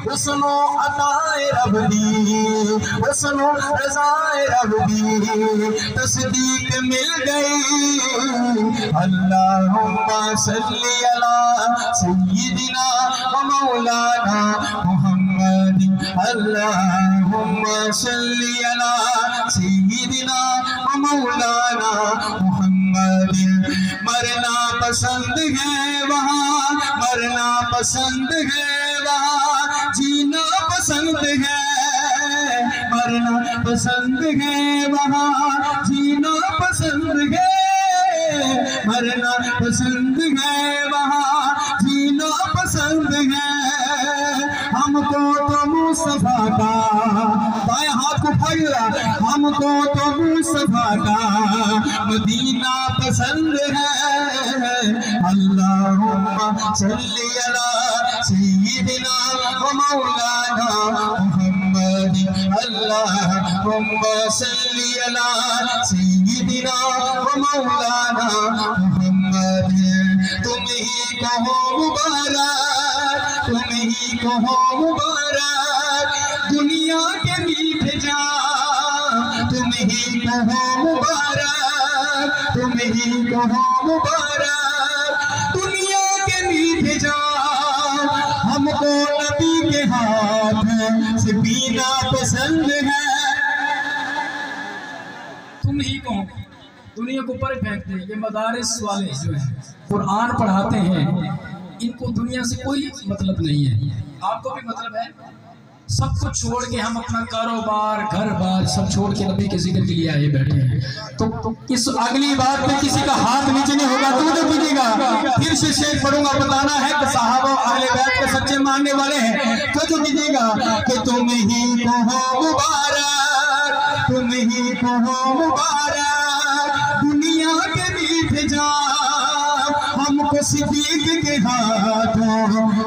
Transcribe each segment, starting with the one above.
उसनो अताए रब दी, उसनो रज़ाए रब दी तस्दीक मिल गई। अल्लाहुम्मा सल्ली अला सय्यिदिना व मौलाना मुहम्मद। अल्लाहुम्मा सल्ली अला सय्यिदिना व मौलाना मुहम्मद। मरना पसंद है वहाँ, मरना पसंद है वहाँ, जीना पसंद है। मरना पसंद है वहाँ, जीना पसंद है। मरना पसंद है वहाँ, जीना पसंद है। हमको तो मुस्तफा का, बाएं हाथ को फैला, हमको तो मुस्तफा का मदीना पसंद है। अल्लाहुम्मा सल्ली अला सय्यिदिना व मौलाना मुहम्मद। अल्लाहुम्मा सल्ली अला सय्यिदिना व मौलाना मुहम्मद। तुम ही कहो मुबारक, तुम ही कहो मुबारक दुनिया के मीठे जाम, तुम ही कहो मुबारक, तुम ही कहो मुबारक दुनिया के मीठे जाम। हमको नबी के हाथ से पीना पसंद है। तुम ही कहो, दुनिया को ऊपर फेंक दे। ये मदारिस वाले जो है कुरान पढ़ाते हैं, इनको दुनिया से कोई मतलब नहीं है। आपको भी मतलब है। सब कुछ छोड़ के हम अपना कारोबार, घर बार सब छोड़ के नबी के जिक्र के लिए आए बैठे हैं। तो इस अगली बात पे किसी का हाथ नीचे नहीं होगा, दूध पीजिएगा। फिर से शेर पढ़ूंगा, बताना है कि साहबा अहले बैत के सच्चे मानने वाले हैं। तो जो दीजिएगा कि तुम ही कहो मुबारक, तुम ही कहो मुबारक दुनिया के मीठे जाम। हमको सिद्दीक के हाथों,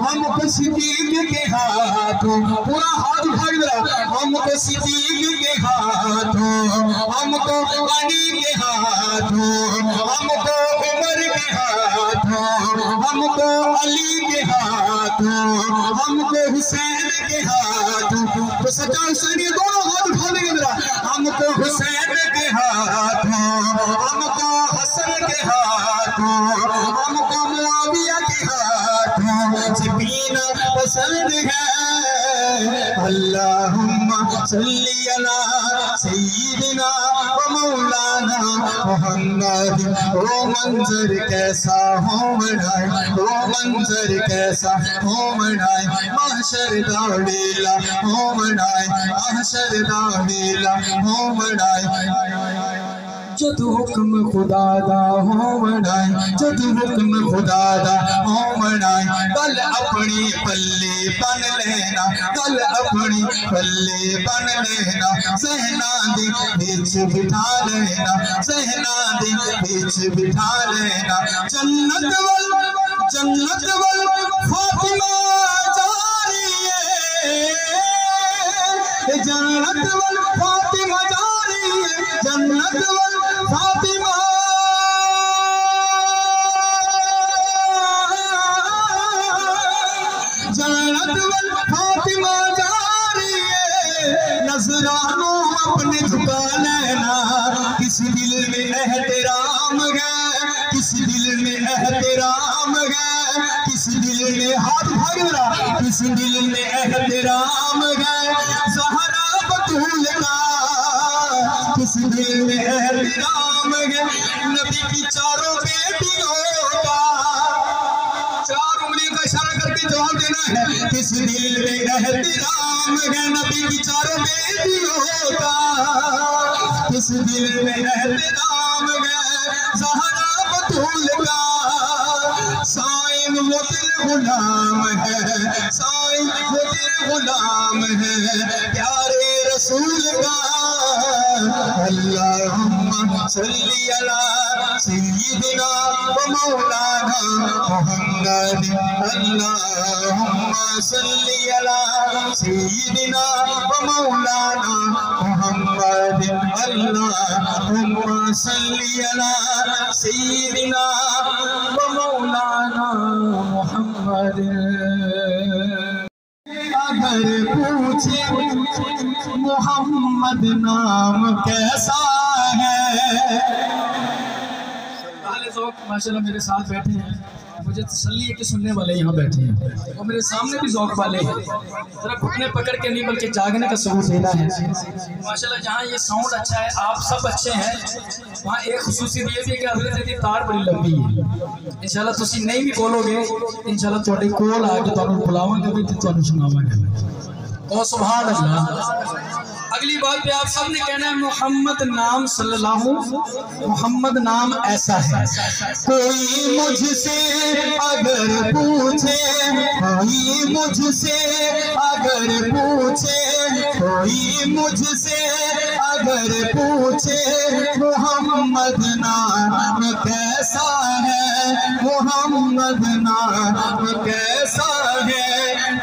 हमको सिद्दीक के हाथों, पूरा हाथ उठा के हमको सिद्दीक के हाथों, हमको अली के हाथों, हमको उमर के हाथों, हमको अली के हाथों, हमको हुसैन के हाथों। तो सच्चा हुसैन ये दोनों हाथ उठा देंगे जरा। हमको हुसैन के हाथों, हमको हसन के हाथों, हमको मुआविया के हाथों से पीना पसंद है। अल्लाहुम्मा सल्ली अला सय्यिदिना व मौलाना मुहम्मद। ओ मंजर कैसा हो मनाए, ओ मंजर कैसा हो मनाए महशर दा वेला हो मनाए, महशर दा वेला हो मनाए। जद हुक्म खुदा दा हो मनाए, जद हुक्म खुदा दा हो मनाए। कल अपनी पल्ले बन लेना, कल अपनी पल्ले बन लेना। सहना दे बीच बिठा लेना, सहना दे बीच बिठा लेना। जन्नत वल फातिमा जा रही है, जन्नत वल फातिमा जा रही है, जन्नत वल फातिमा। जन्नत वल फातिमा जा रही है। नजरानों अपने झुका लेना। किस दिल में एहतराम है, किस दिल में एहतराम है, किस दिल में हाथ भागना, किस दिल में एहतराम है। ज़हरा बतूल का किस दिल में एहतराम है। नबी की चारों बेटियों का, चार उंगलियों का इशारा करके जवाब देना है। किस दिल में एहतराम है नबी की चारों बेटियों का, किस दिल में एहतराम है ज़हरा बतूल का। साईं वो दिल गुलाम है, साईं वो दिल गुलाम है प्यारे रसूल का। अल्लाहुम्मा सल्ली अला सय्यिदिना व मौलाना मुहम्मद। अल्लाहुम्मा सल्ली अला सय्यिदिना व मौलाना मुहम्मद। अल्लाहुम्मा सल्ली अला सय्यिदिना व मौलाना मुहम्मद। अगर पूछे मोहम्मद नाम कैसा है। माशाल्लाह मेरे साथ बैठे हैं, मुझे तसल्ली है कि सुनने वाले यहाँ बैठे हैं और मेरे सामने भी ज़ौक़ वाले हैं। जरा घुटने पकड़ के नहीं बल्कि जागने का सबूत देना है। माशाल्लाह जहाँ ये साउंड अच्छा है, आप सब अच्छे हैं, वहाँ एक खुसूसियत ये भी है कि हज़रत दी तार बड़ी लंबी है। इंशाल्लाह तुसी नहीं भी बोलोगे, इंशाल्लाह तुहाडे कोल आके तुहानू बुलावांगे भी ते तुहानू सुनावांगे। ओ सुभान अल्लाह। अगली बात पे आप सब ने कहना है मोहम्मद नाम सल्लल्लाहु, मोहम्मद नाम ऐसा है। कोई मुझसे अगर पूछे, कोई मुझसे अगर पूछे, कोई मुझसे अगर पूछे मोहम्मद नाम कैसा है, मोहम्मद नाम कैसा है।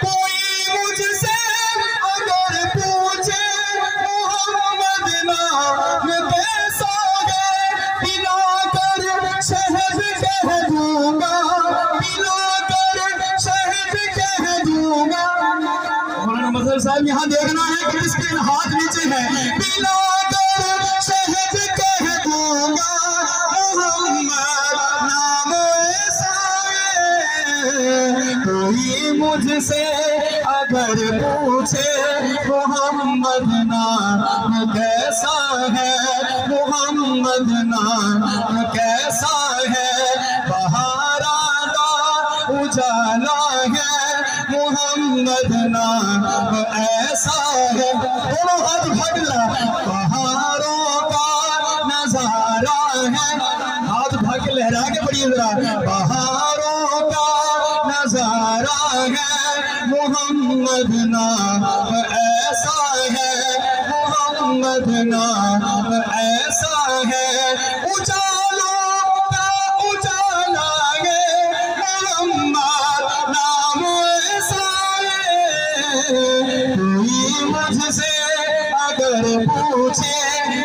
कोई मुझसे अगर पूछे मोहम्मद नाम कैसा है, पिलाकर शहद कह दूंगा, पिलाकर शहद कह दूंगा। मौलाना मजहर साहब यहाँ देखना है कि किसके हाथ नीचे है। पिलाकर शहद कह दूंगा मोहम्मद नाम ऐसा है। कोई मुझसे अगर पूछे मोहम्मद नाम कैसा है, मोहम्मद नाम कैसा है। बहारा का उजाला है मोहम्मद नाम ऐसा है। दोनों हाथ भगला। बहारों का नजारा है, हाथ भाग लहरा के पढ़िए जरा। बहारों का नजारा है मोहम्मद नाम ऐसा है, मोहम्मद नाम ऐसा है। उजालों का उजाला है मोहम्मद नाम ऐसा है। कोई मुझसे अगर पूछे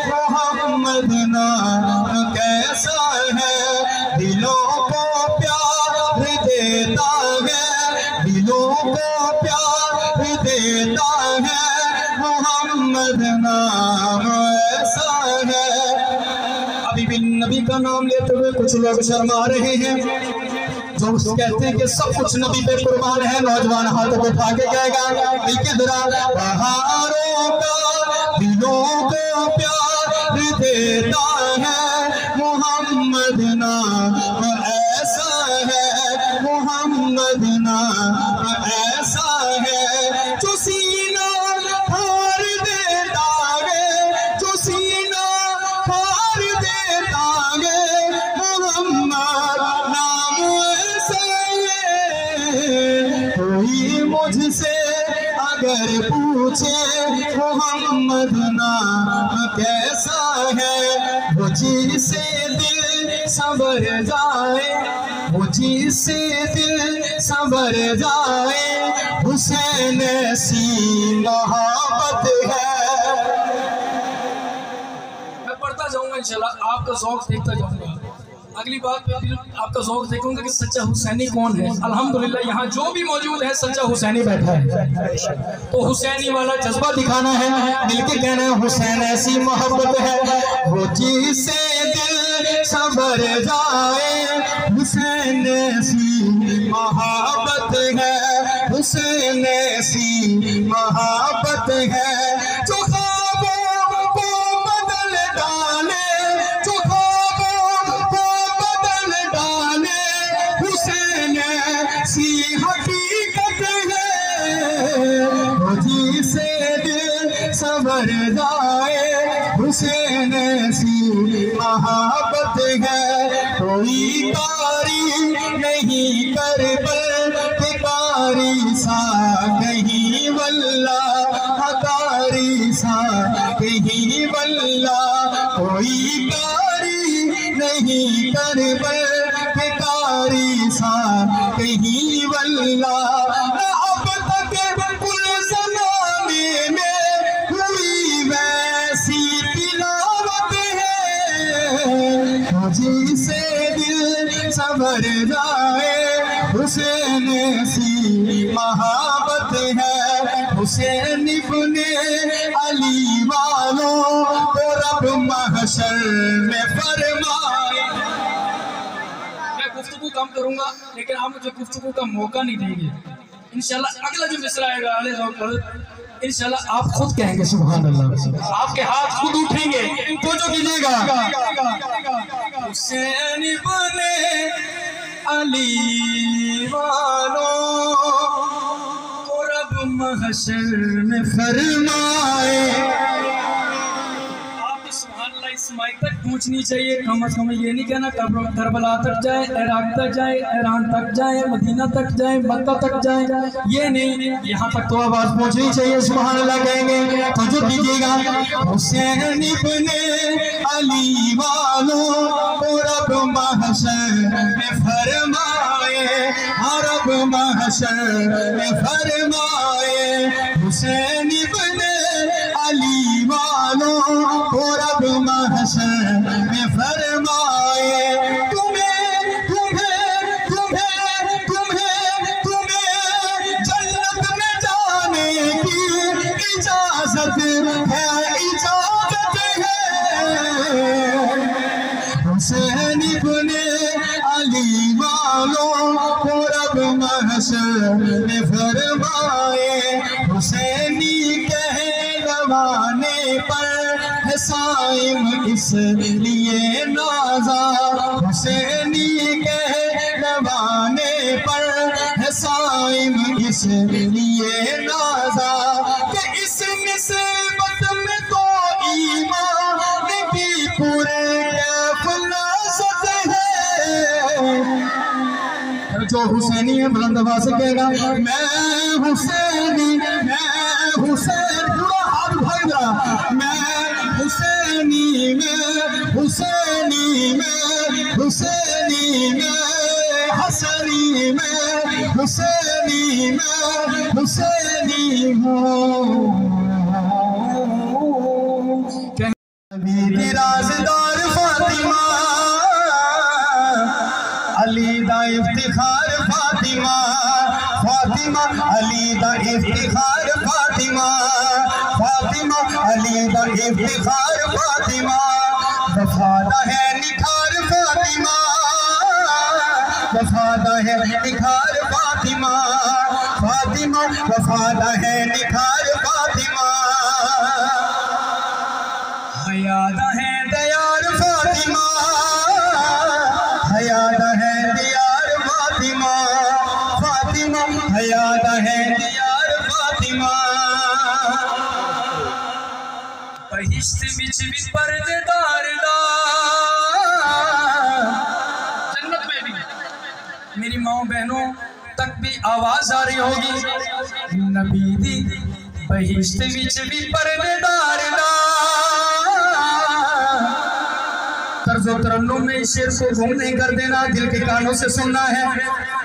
मोहम्मद नाम कैसा है, दिलों को प्यार देता है, दिलों को प्यार देता है मोहम्मद नाम ऐसा है। अभी भी नबी का नाम लेते हुए कुछ लोग शर्मा रहे हैं, जो कहते हैं कि सब कुछ नबी पे कुर्बान है। नौजवान हाथ को उठा के कहेगा बहारों का दिलों को प्यार देता है मोहम्मद नाम ऐसा है, मोहम्मद नाम ऐसा है। जो सीना फाड़ देता है, जो सीना फाड़ देता है मोहम्मद नाम ऐसा है। कोई मुझसे अगर पूछे मोहम्मद नाम कैसा है, वो जिससे दिल संवर जाए, वो जिससे दिल संवर जाए, हुसैन ऐसी मोहब्बत है। मैं पढ़ता जाऊंगा इंशाल्लाह, आपका ज़ौक़ देखता जाऊंगा। अगली बात पे फिर आपका ज़ौक़ देखूंगा कि सच्चा हुसैनी कौन है। अल्हम्दुलिल्लाह यहाँ जो भी मौजूद है सच्चा हुसैनी बैठा है, तो हुसैनी वाला जज्बा दिखाना है, मिलके कहना है हुसैन ऐसी मोहब्बत है। वो जिससे दिल संवर जाए, हुसैन ऐसी मोहब्बत है, हुसैन ऐसी मोहब्बत है। जो ख्वाबों को बदल डाले, जो ख्वाबों को बदल डाले, हुसैन ऐसी हकीकत है। वो जिससे दिल संवर जाए, हुसैन ऐसी मोहब्बत है। कोई कारी नहीं करबल के कारी सा कहीं वल्ला, कारी सा कहीं वल्ला। कोई कारी नहीं करबल के कारी सा कहीं वल्ला। अब तक कुल ज़माने में हुई वैसी तिलावत है। जिसे दिल संवर जाए, हुसैन ऐसी मोहब्बत है। हुसैन इब्ने अली वालों को रब महशर में फरमाए। मैं गुफ्तगू कम करूंगा लेकिन आप मुझे गुफ्तगू का मौका नहीं देंगे। इंशाल्लाह अगला जो मिसरा आएगा इंशाल्लाह आप खुद कहेंगे सुभान अल्लाह, आपके हाथ खुद उठेंगे तो जो कीजिएगा। हुसैन इब्ने अली वालों को रब महशर में फरमाए। इस माइक तक पहुंचनी चाहिए, कम से कम ये नहीं कहना करबला तक जाए, इराक तक जाए, ईरान तक जाए, मदीना तक जाए, मक्का तक जाए, ये नहीं, यहाँ तक तो आवाज पहुंचनी चाहिए। सुभान अल्लाह कहेंगे तो जो कीजिएगा। हुसैन इब्ने अली वालों को रब महशर में फरमाए, रब महशर में फरमाए। हुसैन इब्ने अली वालों को रब महशर में फरमाए। तुम्हें तुम्हें तुम्हें तुम्हें तुम्हें जन्नत में जाने की इजाजत है, इजाजत है। हुसैन इब्ने अली वालों को रब महशर में फरमाए। हुसैनी कहलवाने पर साइम इसलिए नाजा, हुसैनी कहलवाने पर साइम इसलिए नाजा कि इस निस्बत में तो ईमान की पूरे फलासत है। जो हुसैनी है बुलंद आवाज से कहेगा मैं हुसैनी, मैं हुसैन, पूरा हाथ उठाएगा मैं हुसैनी में, हुसैनी में, हुसैनी में, हसनी में, हुसैनी में, हुसैनी हूँ। राज़दार फातिमा, अली दा इफ्तिखार फातिमा, फातिमा अली दा इफ्तिखार फातिमा, फातिमा अली दा इफ्तिखार फातिमा। वफादा है निखार फातिमा, वफादा है निखार फातिमा, फातिमा वफादा है निखार फातिमा। हयादा है दयार फातिमा, हयादा है दियार फातिमा, फातिमा हयादा है दियार फातिमा। बहिश्त विच भी पर्देदार दा, जन्नत में भी मेरी माओ बहनों तक भी आवाज आ रही होगी नबी दी बहिश्त विच भी पर्देदार दा। तर्ज़ो तरन्नुम में इस शेर को गुम नहीं कर देना, दिल के कानों से सुनना है।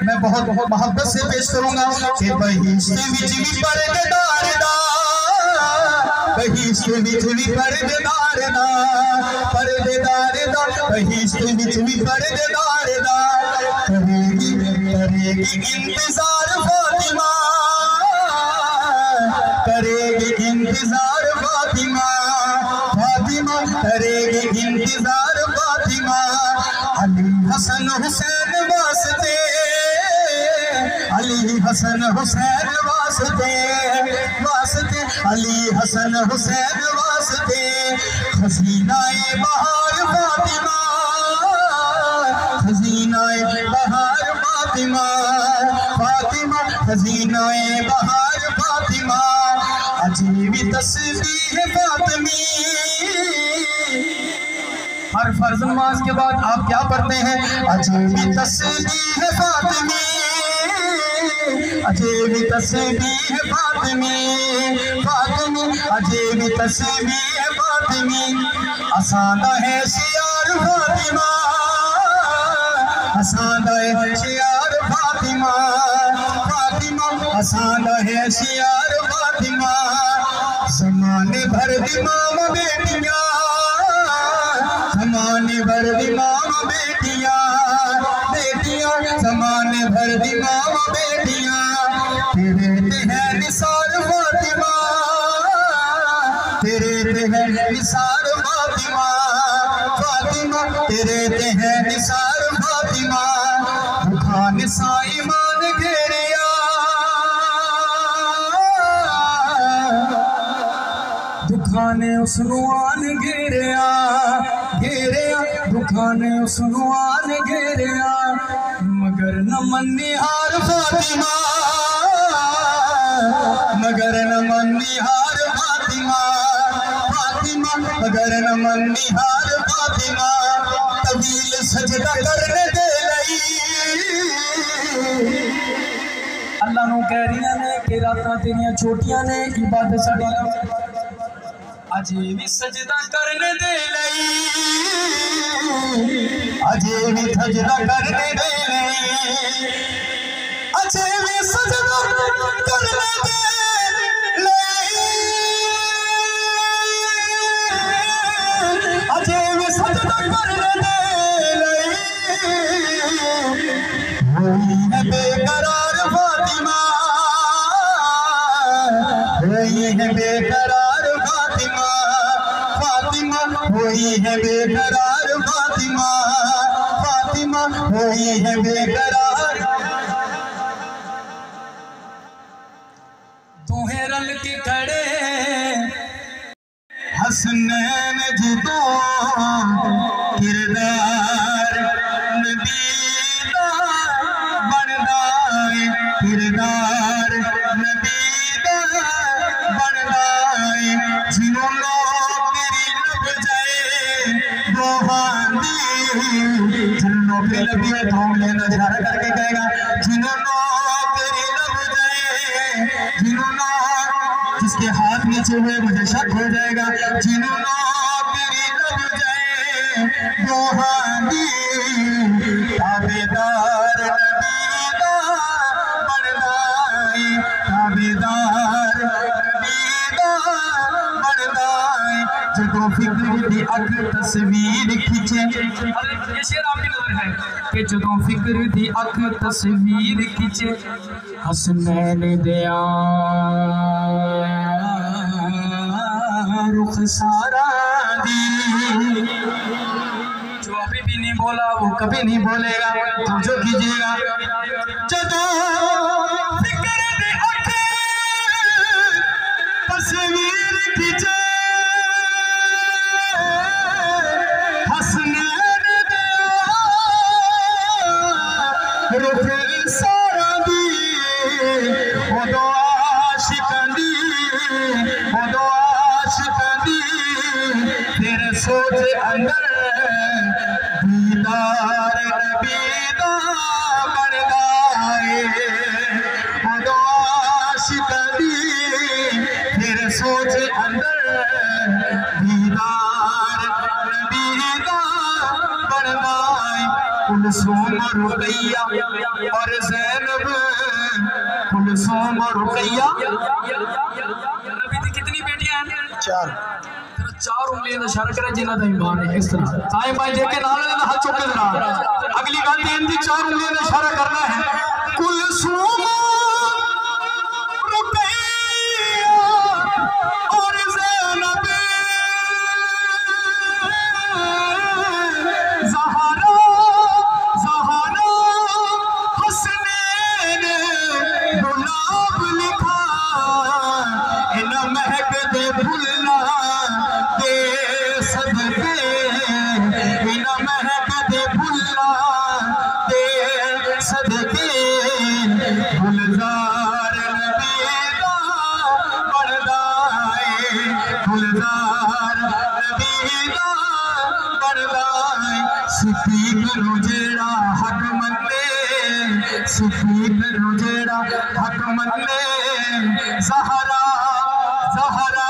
मैं बहुत बहुत मोहब्बत से पेश करूंगा कि बहिश्त विच भी पर्देदार दा, बहिश्त विच भी पर्देदार दा, पर्देदार दा, बहिश्त विच भी पर्देदार दा। करेगी करेगी इंतजार फातिमा, करेगी इंतजार फातिमा, फातिमा करेगी इंतजार फातिमा। अली हसन हुसैन वास्ते, अली हसन हुसैन वास्ते, वास्ते अली हसन हुसैन वास्ते। खजीनाए बहार फातिमा, खजीनाए बहार फातिमा, फातिमा खजीनाए बहार फातिमा। अजीब तस्बीह फातिमी, हर फर्ज नमाज के बाद आप क्या पढ़ते हैं? अजीब तस्बीह फातिमी, अजीब तस्बीह फातिमी, फातिमी अजीब तस्बीह फातिमी। आसाना है शियार फातिमा, आसाना है शियार फातिमा, फातिमा आसाना है शियार फातिमा। ज़माने भर दिमाग बेटियां, ज़माने भर दिमाग बेटियां, बेटियां ज़माने भर दिमाग बेटियां। तेरे हैं निसार फातिमा, तेरे ते है निसार फातिमा, फातिमा तेरे ते है निसार फातिमा। दुखान साई मान घेरिया, दुखाने उसनू आन घेरिया, घेरिया दुखाने उसनू आन घेरिया। मगर न मन्नी हार फातिमा, मगर न मन्नी हार फातिमा, फातिमा मगर न मन्नी हार फातिमा। तवील सजदा करने दे लई, अल्लाह नू कह रही ने कि रातां तेरियां छोटियां ने, इबादत साडी अजे भी सजदा करने दे लई, अजे भी सजदा करने दे लई, अजे भी सजदा करने दे लई, अजे भी सजदा करने दे लई। होई है बेकरार फातिमा, होई है बेकरार फातिमा, फातिमा होई है बेकरार फातिमा, फातिमा होई है बेकरार। तुम्हें रल के खड़े हसनैन जिदो किरदार नबी दा बनदा है, किरदार नबी दा बनदा है। जिन्हों लोग तेरी लब जाए रोहानी, जिन्हों पे लबी है थोड़े नजारा करके कहेगा, जिन्हों लोग तेरी लब जाए, जिन्हों लोग जिसके हाथ नीचे हुए मुझे शक हो जाएगा, जिन्हों लोग तेरी लब जाए रोहानी। ताबेदार नबी दा बनदा है, ताबेदार नबी दा बनदा है। जदों फिक्र दी अख तस्वीर खिंचे, ये शेर आपकी नजर है कि जदों फिक्र दी अख तस्वीर खिंचे, हसनैन दिया रुख सारा दी। जो अभी भी नहीं बोला वो कभी नहीं बोलेगा, तो जो कीजिएगा। जदों फिक्र दी अख तस्वीर खिंचे, हसनैन दिया रुख सारा दी। उदो आशिकां दी, उदो आशिकां दी तेरे सोच अंदर दीदार नबी दा बनदा है। उदो आशिकां दी तेरे सोच अंदर दीदार नबी दा बनदा है। कुलसूम रुकैया और ज़ैनब, कुलसूम रुकैया। नबी दी कितनी बेटियां हैं? 4। चार उंगलियां दा इशारा करे जिन्हां दा ईमान है। इस तरह साईं भाई देख के नाल ने हाथ चुक के जरा अगली गल दी इनकी 4 उंगलियां दा इशारा करना है। कुलसूम रुकैया और ज़ैनब, ज़हरा ज़हरा हसनैन गुलाब लिखा, इन महक दे फुल्ला दे सदके, इन महक दे फुल्ला दे सदके। गुलजार नबी दा बनदा है, गुलजार नबी दा बनदा है। सिद्दीक नू जेड़ा हक मन्ने, सिद्दीक नू जेड़ा हक मन्ने, ज़हरा ज़हरा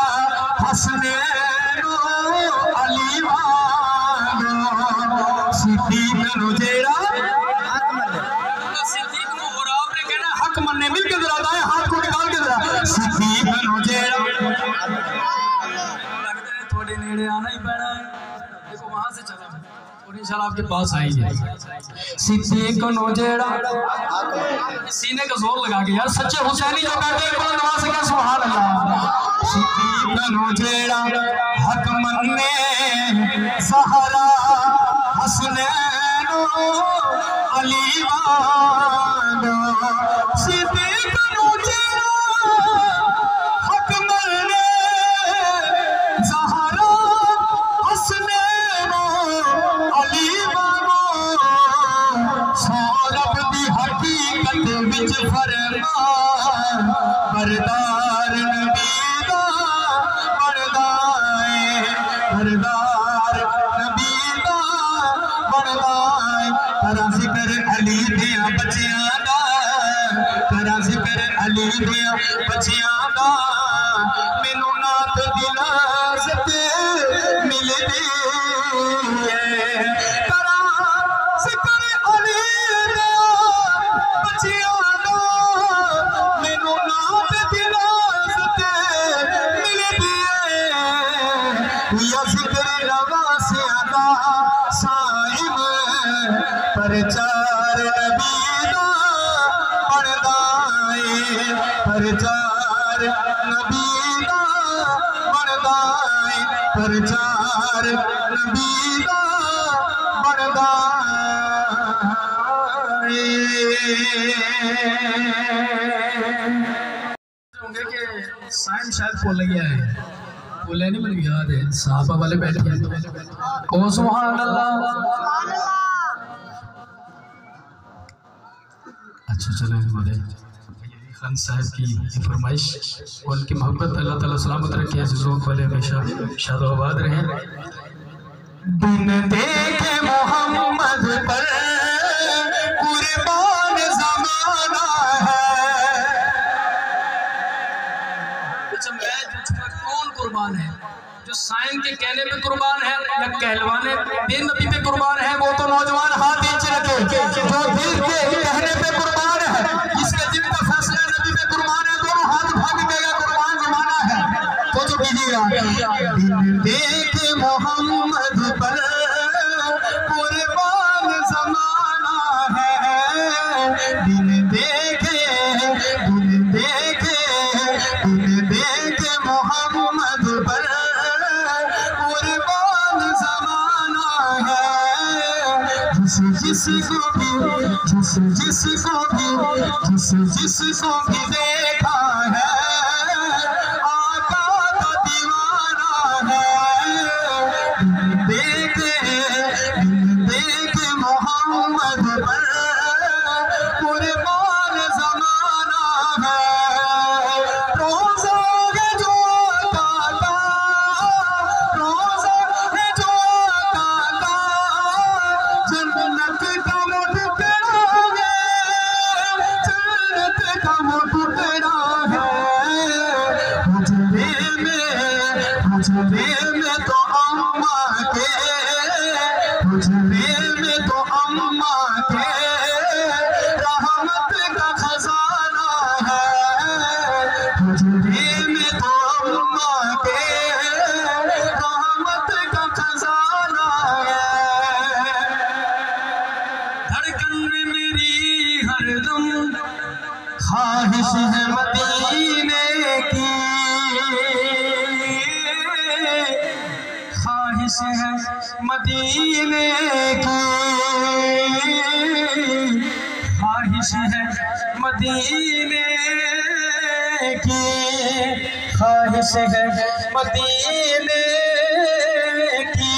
हसनैन अली वांगो। सिद्दीक नू जेड़ा हक मन्ने, सिद्दीक नू और आपने कहना हक मन्ने, मिल के जरा दाएं हाथ को निकाल के जरा। सिद्दीक नू जेड़ा लगता है थोड़े नेड़े आना ही पैना है, देखो वहां से चला और इंशाल्लाह आपके पास आएंगे। सिद्दीक नू जेड़ा सीने का जोर लगा के यार, सच्चे हुसैनी जो कहते हैं बुलंद आवाज से क्या सुभान अल्लाह। सिद्दीक कनो जेड़ा हक मन्ने ज़हरा हसनैन अली वाला सिद्दीक़ कनो जेड़ा हक मन्ने ज़हरा हसनैन अली वाला सौरभ दी हकीकत विच फरमान बरदार नबी दा बनदा है बरदार नबी दा बनदा है करा जिक्र अली दिया बच्चियां दा करा जिक्र अली दिया बच्चियां दा मैनू नात दी नाज़त मिलदी है करा जिक्र अली दिया बच्चियां दा मैनू नात दी नाज़त मिलदी है या जिक्र नवासियां दा साहिब प्रचार नबी दा बनदा है प्रचार नबी दा बनदा है प्रचार नबी दा बनदा होंगे कि साइम शायद भूल गया है, भूले नहीं, मुझे याद है साहबा वाले बैठे हैं। ओ सुभान अल्लाह। अच्छा चलो हमारे खान साहब की फरमाइश और उनकी मोहब्बत अल्लाह ताला सलामत रखे, अज़ीज़ों वाले हमेशा शादोबाद रहें। बिन देखे मोहम्मद पर कुर्बान ज़माना है। अच्छा मैं कौन कुर्बान है? जो साइन के कहने पे कुर्बान है या कहलवाने बेनबी पे कुर्बान है? वो तो नौजवान हाथ नीचे रखे। जो दिल के कहने पे कुर्बान है, जिसके दिल का फैसला नबी पे कुर्बान है, दोनों हाथ भाग देगा, कुर्बान जमाना है। तो जो कीजिएगा बिन देखे मोहम्मद पर कुर्बान ज़माना है। बिन देखे मोहम्मद पर कुर्बान ज़माना है। जिसको भी देखा है आका का दीवाना है। देखे मोहम्मद पर कुर्बान ज़माना है। रोज़ा है जो आका का, रोज़ा है जो आका का, जन्नत का मुठभेड़ा है, जन्नत का मुठभेड़ा है। हुजरे में तो अम्मा के, हुजरे में तो अम्मा के रहमत का खजाना है। हुजरे में तो अम्मा के रहमत का खजाना है। धड़कन में मेरी हरदम ख्वाहिश है मदीने की, ख्वाहिश है मदीने की, ख्वाहिश है मदीने की, ख्वाहिश है मदीने की।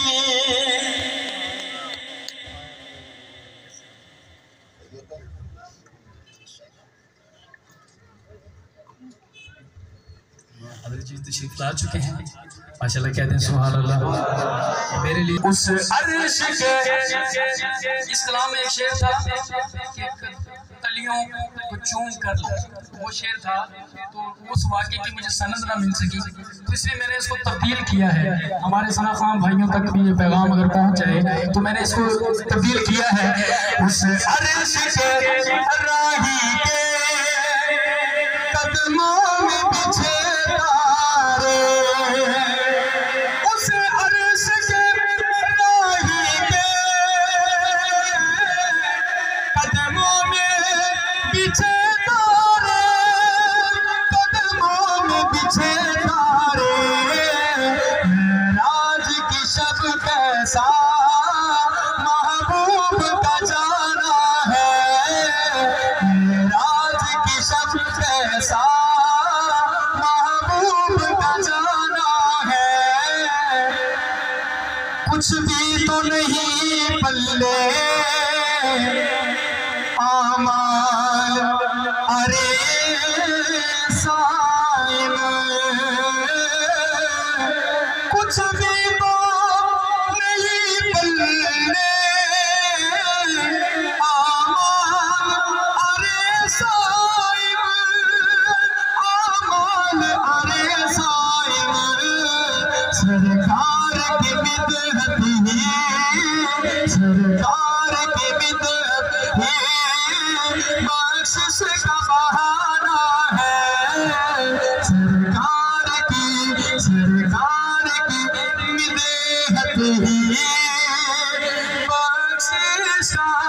जी तशरीफ ला चुके हैं, माशाल्लाह कहते हैं सुभान अल्लाह। मेरे लिए उस अर्श के इस्लाम में एक शेर था कि कलियों को चूम कर, वो शेर था। तो उस वाक़े की मुझे सनद ना मिल सकी, तो इसलिए मैंने इसको तब्दील किया है। हमारे सनाखाम भाइयों तक भी ये पैगाम अगर पहुंच जाए तो मैंने इसको तब्दील किया है। उस अर्श के राही के कदमों में बिछे तारे, उस अर्श के राही के कदमों में बिछे तारे, कदमों में बिछे तारे। कुछ भी तो नहीं पल्ले आमाल, अरे साइम कुछ भी तो नहीं पल्ले आमाल, अरे साइम आमाल, अरे साइम सरकार की मिदहत ही, सरकार की मिदहत ही बख्शिश का बहाना है, सरकार की मिदहत ही बख्शिश का